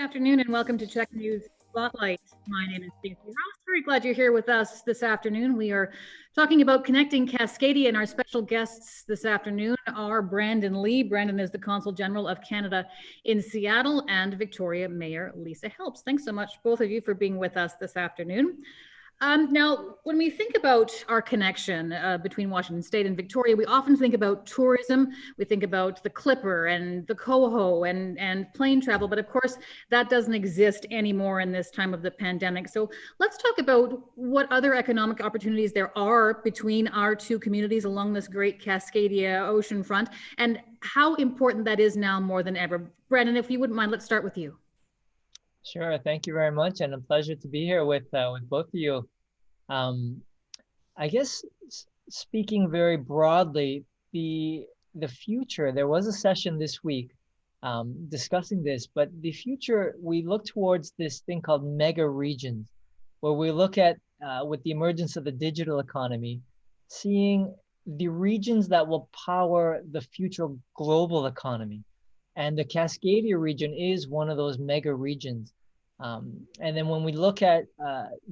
afternoon and welcome to CHEK News Spotlight. My name is Stacey. Very glad you're here with us this afternoon. We are talking about connecting Cascadia, and our special guests this afternoon are Brandon Lee. Brandon is the Consul General of Canada in Seattle, and Victoria Mayor Lisa Helps. Thanks so much, both of you, for being with us this afternoon. Now, when we think about our connection between Washington State and Victoria, we often think about tourism. We think about the Clipper and the Coho and plane travel, but of course that doesn't exist anymore in this time of the pandemic. So let's talk about what other economic opportunities there are between our two communities along this great Cascadia ocean front, and how important that is now more than ever. Brandon, if you wouldn't mind, let's start with you. Sure. Thank you very much, and a pleasure to be here with both of you. I guess speaking very broadly, the future. There was a session this week discussing this, but the future, we look towards this thing called mega regions, where we look at with the emergence of the digital economy, seeing the regions that will power the future global economy. And the Cascadia region is one of those mega regions. And then when we look at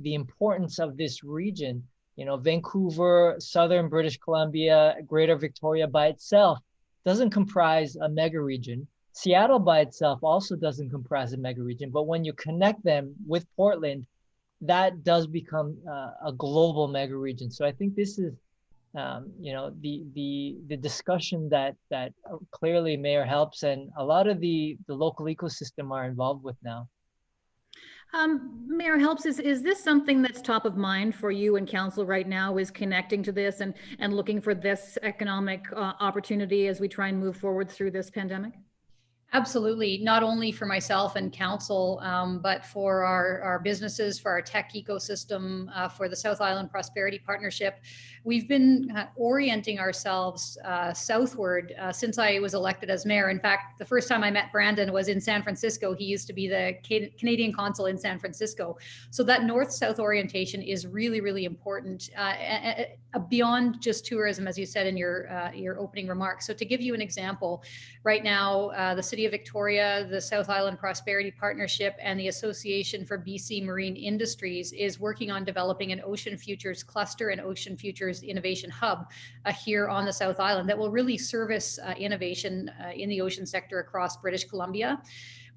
the importance of this region, you know, Vancouver, Southern British Columbia, Greater Victoria by itself doesn't comprise a mega region. Seattle by itself also doesn't comprise a mega region. But when you connect them with Portland, that does become a global mega region. So I think this is you know, the discussion that clearly Mayor Helps and a lot of the local ecosystem are involved with now. Mayor Helps, is this something that's top of mind for you and council right now, is connecting to this and looking for this economic opportunity as we try and move forward through this pandemic? Absolutely, not only for myself and council, but for our businesses, for our tech ecosystem, for the South Island Prosperity Partnership. We've been orienting ourselves southward since I was elected as mayor. In fact, the first time I met Brandon was in San Francisco. He used to be the Canadian consul in San Francisco. So that north-south orientation is really, really important beyond just tourism, as you said in your opening remarks. So to give you an example, right now, the City of Victoria, the South Island Prosperity Partnership, and the Association for BC Marine Industries is working on developing an Ocean Futures cluster and Ocean Futures Innovation Hub here on the South Island that will really service innovation in the ocean sector across British Columbia.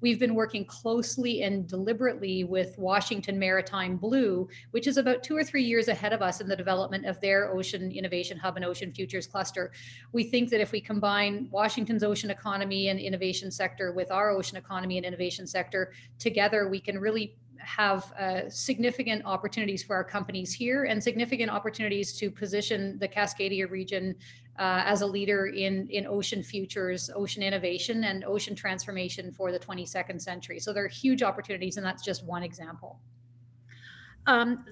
We've been working closely and deliberately with Washington Maritime Blue, which is about 2 or 3 years ahead of us in the development of their Ocean Innovation Hub and Ocean Futures Cluster. We think that if we combine Washington's ocean economy and innovation sector with our ocean economy and innovation sector together, we can really have significant opportunities for our companies here and significant opportunities to position the Cascadia region as a leader in ocean futures, ocean innovation, and ocean transformation for the 22nd century. So there are huge opportunities, and that's just one example.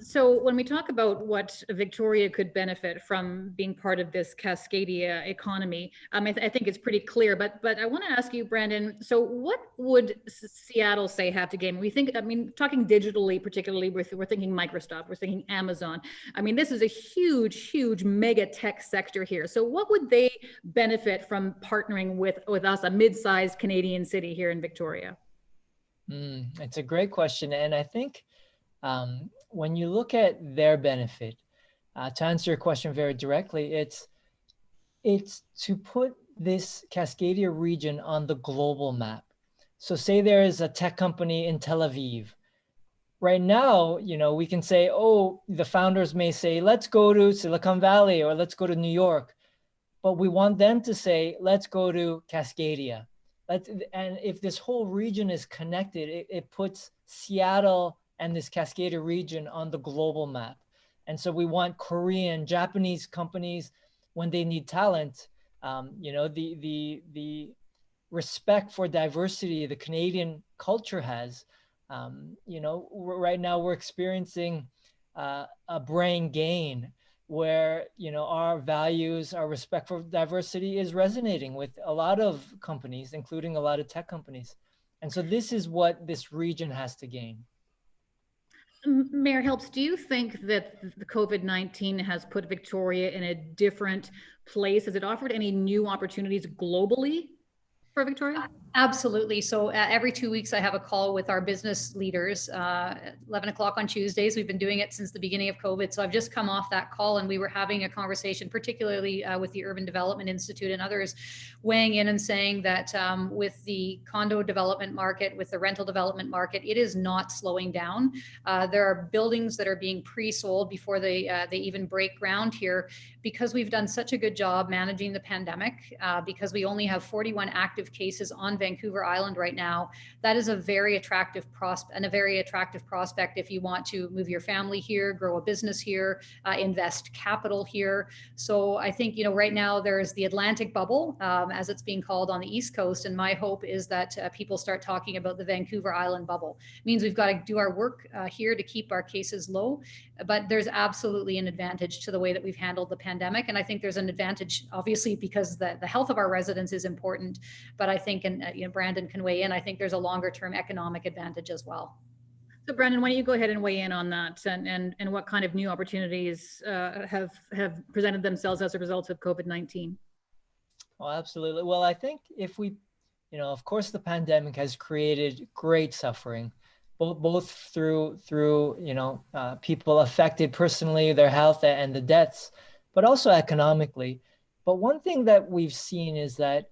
So when we talk about what Victoria could benefit from being part of this Cascadia economy, I think it's pretty clear, but I want to ask you, Brandon, so what would Seattle, say, have to gain? We think, I mean, talking digitally, particularly, we're thinking Microsoft, we're thinking Amazon. I mean, this is a huge, huge mega tech sector here. So what would they benefit from partnering with us, a mid-sized Canadian city here in Victoria? It's a great question. And I think when you look at their benefit, to answer your question very directly, it's to put this Cascadia region on the global map. So say there is a tech company in Tel Aviv. Right now, you know, we can say, oh, the founders may say, let's go to Silicon Valley or let's go to New York. But we want them to say, let's go to Cascadia. And if this whole region is connected, it puts Seattle and this Cascadia region on the global map. And so we want Korean, Japanese companies, when they need talent, you know, the respect for diversity the Canadian culture has, you know, right now we're experiencing a brain gain where, you know, our values, our respect for diversity is resonating with a lot of companies, including a lot of tech companies. And so this is what this region has to gain. Mayor Helps, do you think that the COVID-19 has put Victoria in a different place? Has it offered any new opportunities globally for Victoria? Absolutely. So every 2 weeks, I have a call with our business leaders, 11 o'clock on Tuesdays. We've been doing it since the beginning of COVID. So I've just come off that call, and we were having a conversation, particularly with the Urban Development Institute and others, weighing in and saying that with the condo development market, with the rental development market, it is not slowing down. There are buildings that are being pre-sold before they even break ground here, because we've done such a good job managing the pandemic, because we only have 41 active cases on Vancouver Island right now. That is a very attractive prospect if you want to move your family here, grow a business here, invest capital here. So I think, right now there's the Atlantic bubble, as it's being called, on the East Coast. And my hope is that people start talking about the Vancouver Island bubble. It means we've got to do our work here to keep our cases low, but there's absolutely an advantage to the way that we've handled the pandemic. And I think there's an advantage, obviously, because the health of our residents is important, but I think, and Brandon can weigh in, I think there's a longer term economic advantage as well. So Brandon, why don't you go ahead and weigh in on that, and what kind of new opportunities have presented themselves as a result of COVID-19? Well, absolutely. Well, I think if we, of course, the pandemic has created great suffering, both through people affected personally, their health and the deaths, but also economically. But one thing that we've seen is that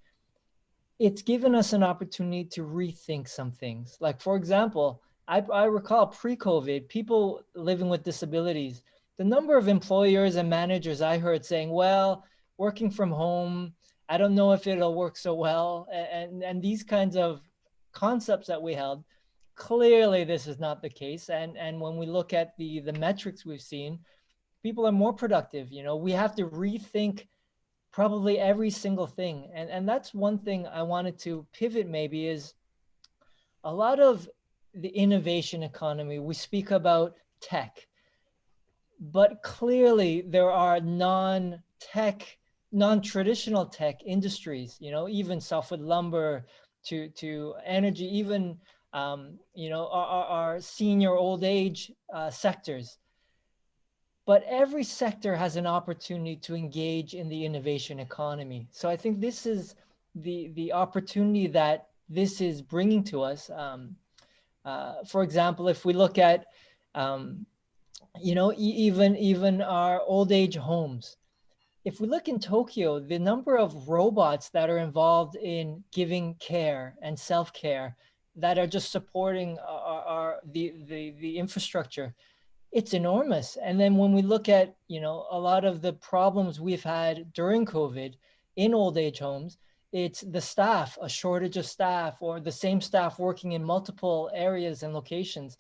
it's given us an opportunity to rethink some things. Like, for example, I recall pre-COVID, people living with disabilities, the number of employers and managers I heard saying, well, working from home, I don't know if it'll work so well. And these kinds of concepts that we held, clearly this is not the case. And when we look at the metrics we've seen, people are more productive. We have to rethink probably every single thing. And that's one thing I wanted to pivot maybe, is a lot of the innovation economy. We speak about tech, but clearly there are non-traditional tech industries, even softwood lumber to energy, even, our senior old age sectors. But every sector has an opportunity to engage in the innovation economy. So I think this is the opportunity that this is bringing to us. For example, if we look at, even our old age homes, if we look in Tokyo, the number of robots that are involved in giving care and self-care that are just supporting the infrastructure, it's enormous. And then when we look at, a lot of the problems we've had during COVID in old age homes, it's the staff, a shortage of staff, or the same staff working in multiple areas and locations.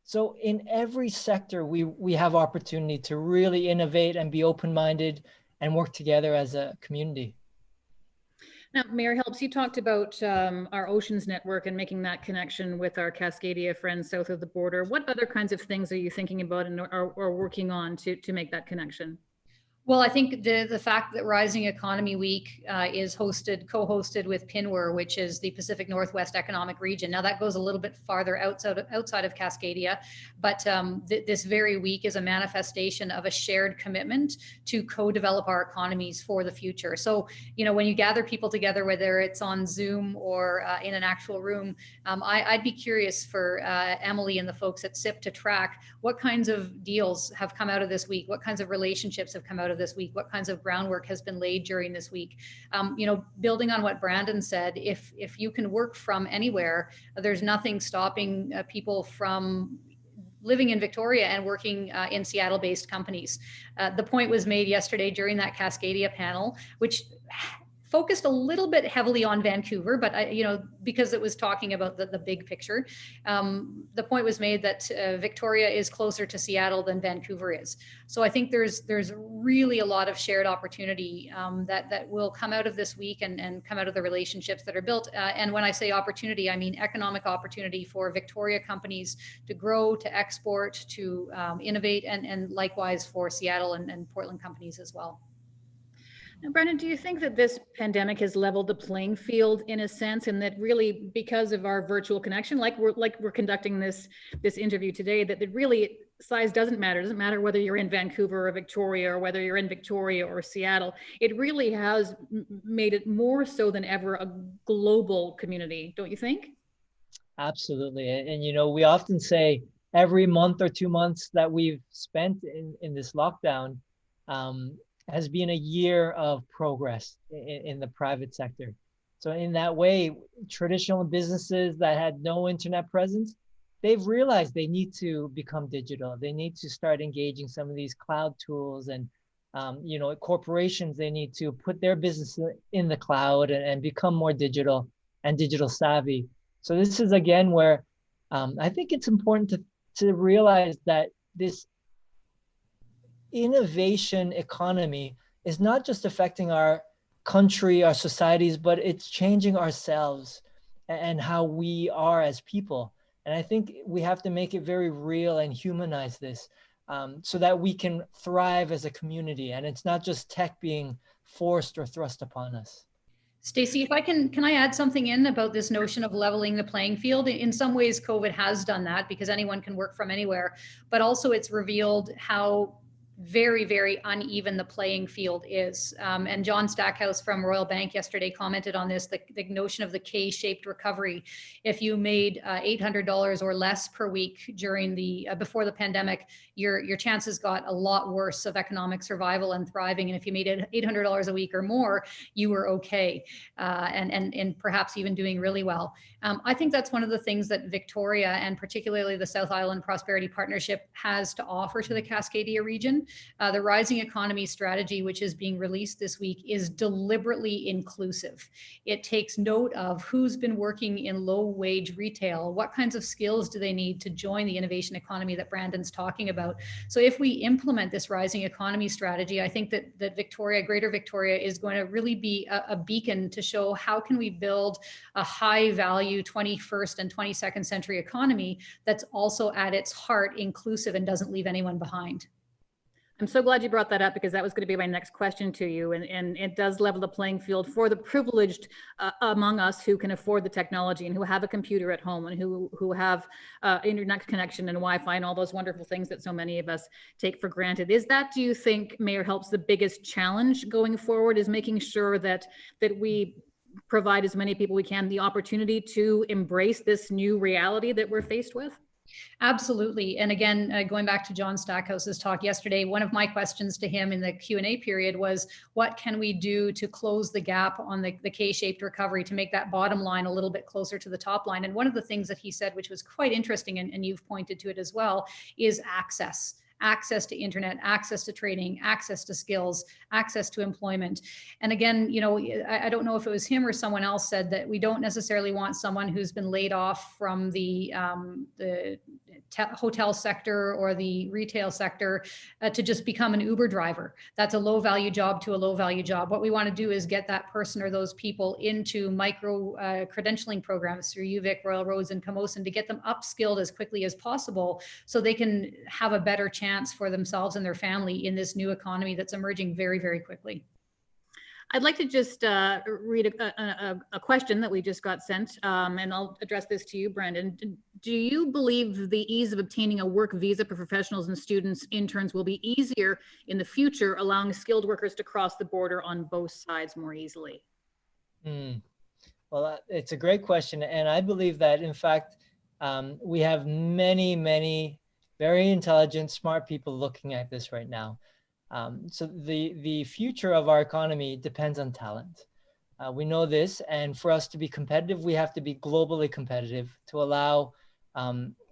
So in every sector, we have opportunity to really innovate and be open-minded and work together as a community. Now, Mayor Helps, you talked about our oceans network and making that connection with our Cascadia friends south of the border. What other kinds of things are you thinking about and are working on to make that connection? Well, I think the fact that Rising Economy Week is co-hosted with PNWER, which is the Pacific Northwest Economic Region. Now that goes a little bit farther outside of Cascadia, but this very week is a manifestation of a shared commitment to co-develop our economies for the future. So, when you gather people together, whether it's on Zoom or in an actual room, I'd be curious for Emily and the folks at SIP to track what kinds of deals have come out of this week, what kinds of relationships have come out of this week, what kinds of groundwork has been laid during this week. Building on what Brandon said, if you can work from anywhere, there's nothing stopping people from living in Victoria and working in Seattle-based companies. The point was made yesterday during that Cascadia panel, which focused a little bit heavily on Vancouver, but because it was talking about the big picture, the point was made that Victoria is closer to Seattle than Vancouver is. So I think there's really a lot of shared opportunity that will come out of this week and come out of the relationships that are built. And when I say opportunity, I mean economic opportunity for Victoria companies to grow, to export, to innovate, and likewise for Seattle and Portland companies as well. Now, Brandon, do you think that this pandemic has leveled the playing field in a sense, and that really, because of our virtual connection, like we're conducting this interview today, that it really size doesn't matter. It doesn't matter whether you're in Vancouver or Victoria, or whether you're in Victoria or Seattle. It really has made it more so than ever a global community, don't you think? Absolutely. And you know, we often say every month or 2 months that we've spent in this lockdown has been a year of progress in the private sector. So in that way, traditional businesses that had no internet presence, they've realized they need to become digital. They need to start engaging some of these cloud tools, and you know, corporations, they need to put their business in the cloud and become more digital and digital savvy. So this is again where I think it's important to realize that this innovation economy is not just affecting our country, our societies, but it's changing ourselves and how we are as people. And I think we have to make it very real and humanize this so that we can thrive as a community. And it's not just tech being forced or thrust upon us. Stacey, if I can I add something in about this notion of leveling the playing field? In some ways, COVID has done that because anyone can work from anywhere, but also it's revealed how very, very uneven the playing field is. And John Stackhouse from Royal Bank yesterday commented on this, the notion of the K-shaped recovery. If you made $800 or less per week during the before the pandemic, your chances got a lot worse of economic survival and thriving. And if you made it $800 a week or more, you were okay, and perhaps even doing really well. I think that's one of the things that Victoria, and particularly the South Island Prosperity Partnership, has to offer to the Cascadia region. The Rising Economy Strategy, which is being released this week, is deliberately inclusive. It takes note of who's been working in low-wage retail, what kinds of skills do they need to join the innovation economy that Brandon's talking about. So if we implement this Rising Economy Strategy, I think that Victoria, Greater Victoria, is going to really be a beacon to show how can we build a high-value 21st and 22nd century economy that's also at its heart inclusive and doesn't leave anyone behind. I'm so glad you brought that up, because that was going to be my next question to you. And it does level the playing field for the privileged among us who can afford the technology and who have a computer at home and who have internet connection and Wi-Fi and all those wonderful things that so many of us take for granted. Is that, do you think, Mayor Helps, the biggest challenge going forward, is making sure that we provide as many people we can the opportunity to embrace this new reality that we're faced with? Absolutely. And again, going back to John Stackhouse's talk yesterday, one of my questions to him in the Q&A period was, what can we do to close the gap on the K-shaped recovery to make that bottom line a little bit closer to the top line? And one of the things that he said, which was quite interesting, and you've pointed to it as well, is access. Access to internet, access to training, access to skills, access to employment. And again, you know, I don't know if it was him or someone else said that we don't necessarily want someone who's been laid off from the hotel sector or the retail sector to just become an Uber driver. That's a low value job to a low value job. What we want to do is get that person or those people into micro credentialing programs through UVic, Royal Roads, and Camosun to get them upskilled as quickly as possible so they can have a better chance for themselves and their family in this new economy that's emerging very, very quickly. I'd like to just read a question that we just got sent, and I'll address this to you, Brandon. Do you believe the ease of obtaining a work visa for professionals and students, interns, will be easier in the future, allowing skilled workers to cross the border on both sides more easily? Well, it's a great question. And I believe that, in fact, we have many very intelligent, smart people looking at this right now. So the future of our economy depends on talent. We know this, and for us to be competitive, we have to be globally competitive to allow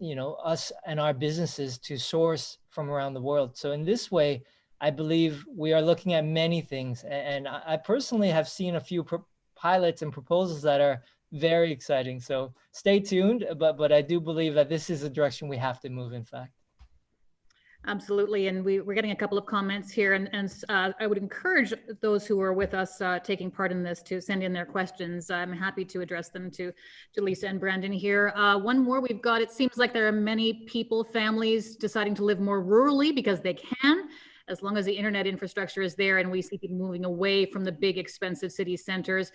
you know, us and our businesses to source from around the world. So in this way, I believe we are looking at many things, and I personally have seen a few pilots and proposals that are very exciting. So stay tuned, but I do believe that this is a direction we have to move, in fact. Absolutely. And we're getting a couple of comments here, and I would encourage those who are with us taking part in this to send in their questions. I'm happy to address them to Lisa and Brandon here. One more we've got: it seems like there are many people, families, deciding to live more rurally because they can, as long as the internet infrastructure is there and we see people moving away from the big, expensive city centers.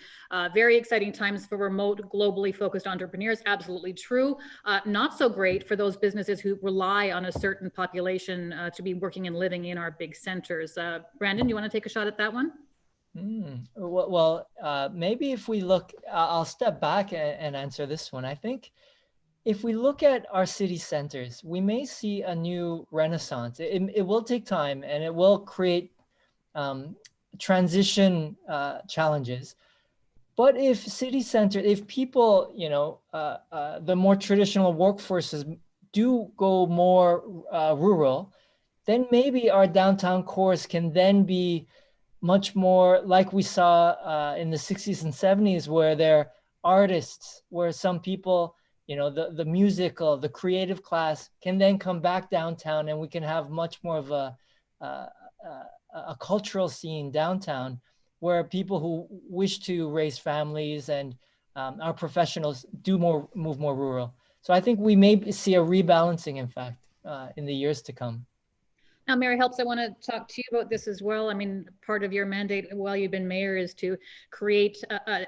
Very exciting times for remote, globally focused entrepreneurs. Absolutely true. Not so great for those businesses who rely on a certain population to be working and living in our big centers. Brandon, you want to take a shot at that one? Well, maybe if we look, I'll step back and answer this one. I think if we look at our city centers, we may see a new renaissance. It will take time and it will create transition challenges. But if city center, if people, the more traditional workforces do go more rural, then maybe our downtown cores can then be much more like we saw in the 60s and 70s, where they're artists, where some people, the musical, the creative class can then come back downtown, and we can have much more of a cultural scene downtown, where people who wish to raise families and our professionals move more rural. So I think we may see a rebalancing, in fact, in the years to come. Now, Mary Helps, I want to talk to you about this as well. I mean, part of your mandate while you've been mayor is to create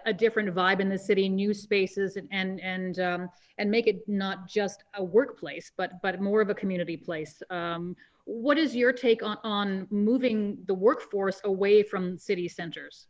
a different vibe in the city, new spaces, and make it not just a workplace, but more of a community place. What is your take on moving the workforce away from city centers?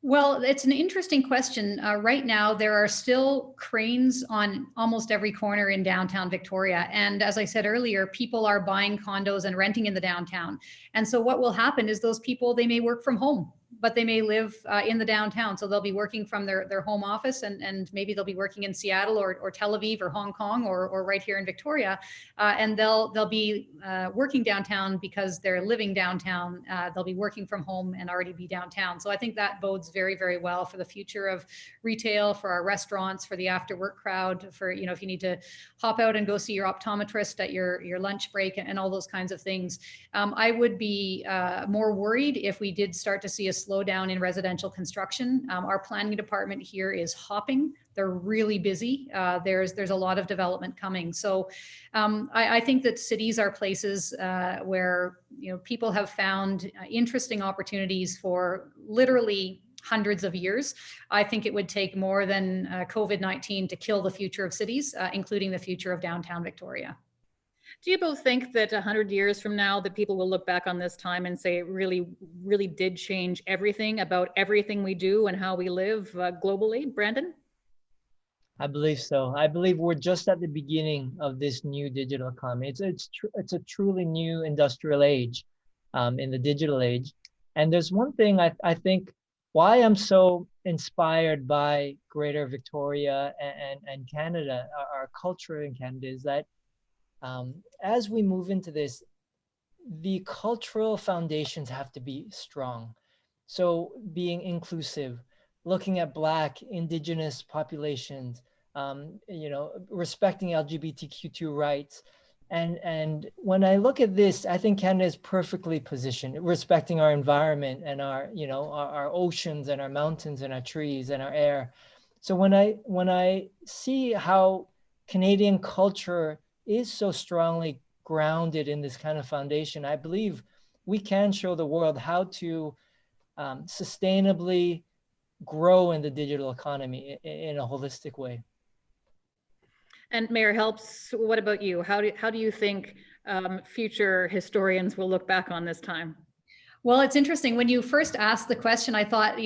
Well, it's an interesting question. Right now, there are still cranes on almost every corner in downtown Victoria. And as I said earlier, people are buying condos and renting in the downtown. And so what will happen is those people, they may work from home, but they may live in the downtown. So they'll be working from their home office, and maybe they'll be working in Seattle or Tel Aviv or Hong Kong or right here in Victoria. And they'll be working downtown because they're living downtown. They'll be working from home and already be downtown. So I think that bodes very, very well for the future of retail, for our restaurants, for the after work crowd, for, if you need to hop out and go see your optometrist at your lunch break and all those kinds of things. I would be more worried if we did start to see a slowdown in residential construction. Our planning department here is hopping. They're really busy. There's a lot of development coming. So I think that cities are places where people have found interesting opportunities for literally hundreds of years. I think it would take more than COVID-19 to kill the future of cities, including the future of downtown Victoria. Do you both think that 100 years from now that people will look back on this time and say it really, really did change everything about everything we do and how we live globally? Brandon? I believe so. I believe we're just at the beginning of this new digital economy. It's a truly new industrial age in the digital age. And there's one thing I think why I'm so inspired by Greater Victoria and Canada, our culture in Canada, is that as we move into this, the cultural foundations have to be strong. So being inclusive, looking at Black, Indigenous populations, respecting LGBTQ2 rights. And when I look at this, I think Canada is perfectly positioned, respecting our environment and our oceans and our mountains and our trees and our air. So when I see how Canadian culture is so strongly grounded in this kind of foundation, I believe we can show the world how to sustainably grow in the digital economy in a holistic way. And Mayor Helps, what about you? How do you think future historians will look back on this time? Well, it's interesting. When you first asked the question, I thought,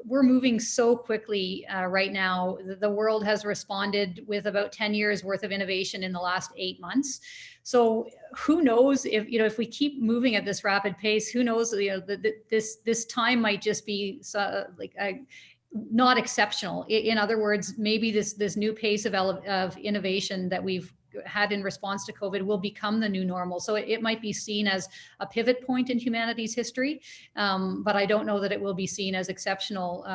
we're moving so quickly right now. The world has responded with about 10 years worth of innovation in the last 8 months. So who knows if we keep moving at this rapid pace, who knows, this time might just be not exceptional. In other words, maybe this new pace of innovation that we've had in response to COVID will become the new normal. So it might be seen as a pivot point in humanity's history, but I don't know that it will be seen as exceptional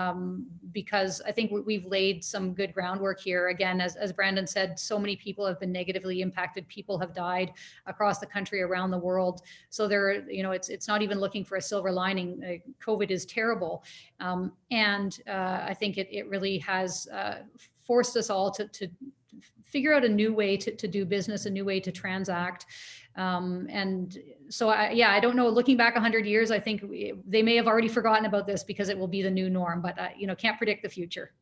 because I think we've laid some good groundwork here. Again, as Brandon said, so many people have been negatively impacted. People have died across the country, around the world. So it's not even looking for a silver lining. COVID is terrible. And I think it really has forced us all to figure out a new way to do business, a new way to transact. And so, I don't know, looking back 100 years, I think they may have already forgotten about this because it will be the new norm, but can't predict the future.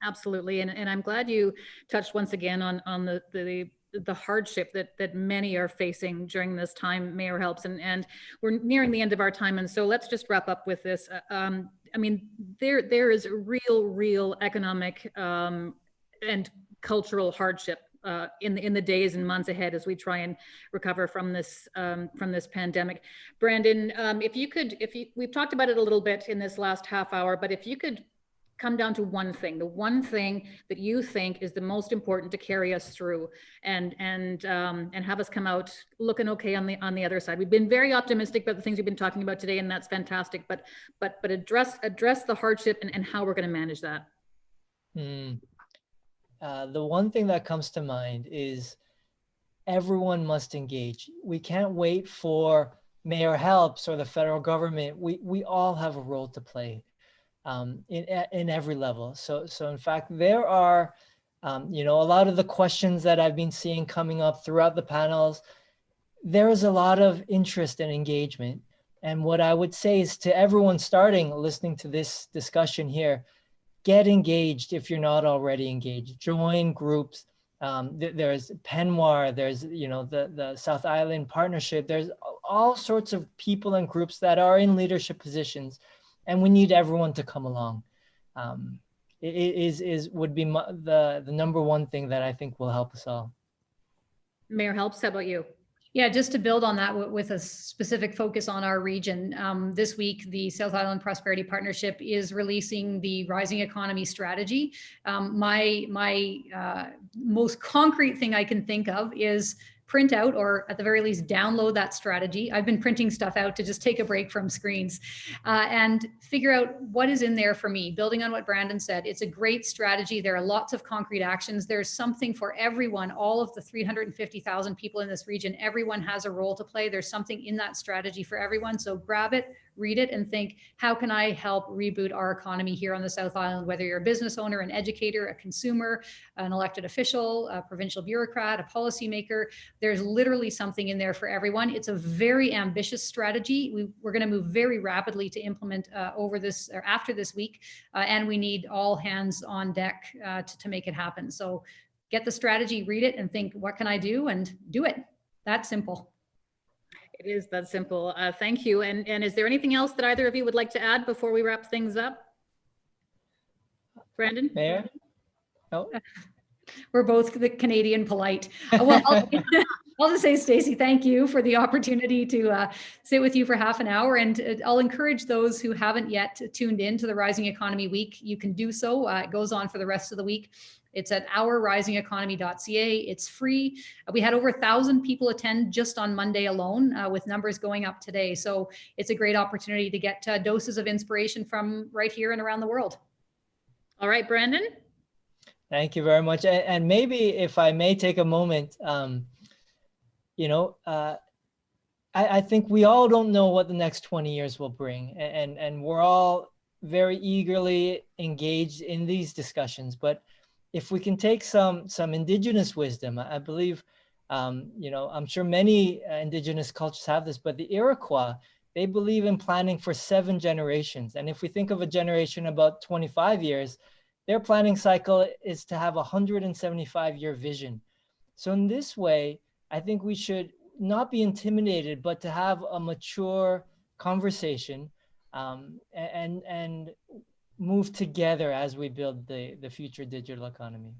Absolutely. And I'm glad you touched once again on the hardship that many are facing during this time, Mayor Helps, and we're nearing the end of our time. And so let's just wrap up with this. I mean, there is real economic and cultural hardship in the days and months ahead as we try and recover from this pandemic. Brandon, we've talked about it a little bit in this last half hour, but if you could come down to one thing, the one thing that you think is the most important to carry us through and have us come out looking okay on the other side. We've been very optimistic about the things we've been talking about today, and that's fantastic, but address the hardship and how we're going to manage that. The one thing that comes to mind is everyone must engage. We can't wait for Mayor Helps or the federal government. We all have a role to play. In every level. So in fact, there are, a lot of the questions that I've been seeing coming up throughout the panels, there is a lot of interest and engagement. And what I would say is to everyone listening to this discussion here, get engaged if you're not already engaged. Join groups. There's Penwar, there's, the South Island Partnership. There's all sorts of people and groups that are in leadership positions. And we need everyone to come along. It would be the number one thing that I think will help us all. Mayor Helps, how about you? Yeah, just to build on that with a specific focus on our region. This week, the South Island Prosperity Partnership is releasing the Rising Economy Strategy. My most concrete thing I can think of is print out, or at the very least download that strategy. I've been printing stuff out to just take a break from screens and figure out what is in there for me. Building on what Brandon said, it's a great strategy. There are lots of concrete actions. There's something for everyone. All of the 350,000 people in this region, everyone has a role to play. There's something in that strategy for everyone. So grab it, read it, and think, how can I help reboot our economy here on the South Island? Whether you're a business owner, an educator, a consumer, an elected official, a provincial bureaucrat, a policymaker, there's literally something in there for everyone. It's a very ambitious strategy. We're going to move very rapidly to implement after this week, and we need all hands on deck to make it happen. So get the strategy, read it, and think, what can I do? And do it. That simple. It is that simple. Thank you. And is there anything else that either of you would like to add before we wrap things up? Brandon? Mayor? No. We're both the Canadian polite. Well, I'll just say, Stacey, thank you for the opportunity to sit with you for half an hour. And I'll encourage those who haven't yet tuned in to the Rising Economy Week. You can do so. It goes on for the rest of the week. It's at ourrisingeconomy.ca. It's free. We had over 1,000 people attend just on Monday alone, with numbers going up today. So it's a great opportunity to get doses of inspiration from right here and around the world. All right, Brandon. Thank you very much. And maybe if I may take a moment, I think we all don't know what the next 20 years will bring. And we're all very eagerly engaged in these discussions. But if we can take some indigenous wisdom, I believe, I'm sure many indigenous cultures have this, but the Iroquois, they believe in planning for 7 generations. And if we think of a generation about 25 years, their planning cycle is to have a 175-year vision. So in this way, I think we should not be intimidated, but to have a mature conversation and move together as we build the future digital economy.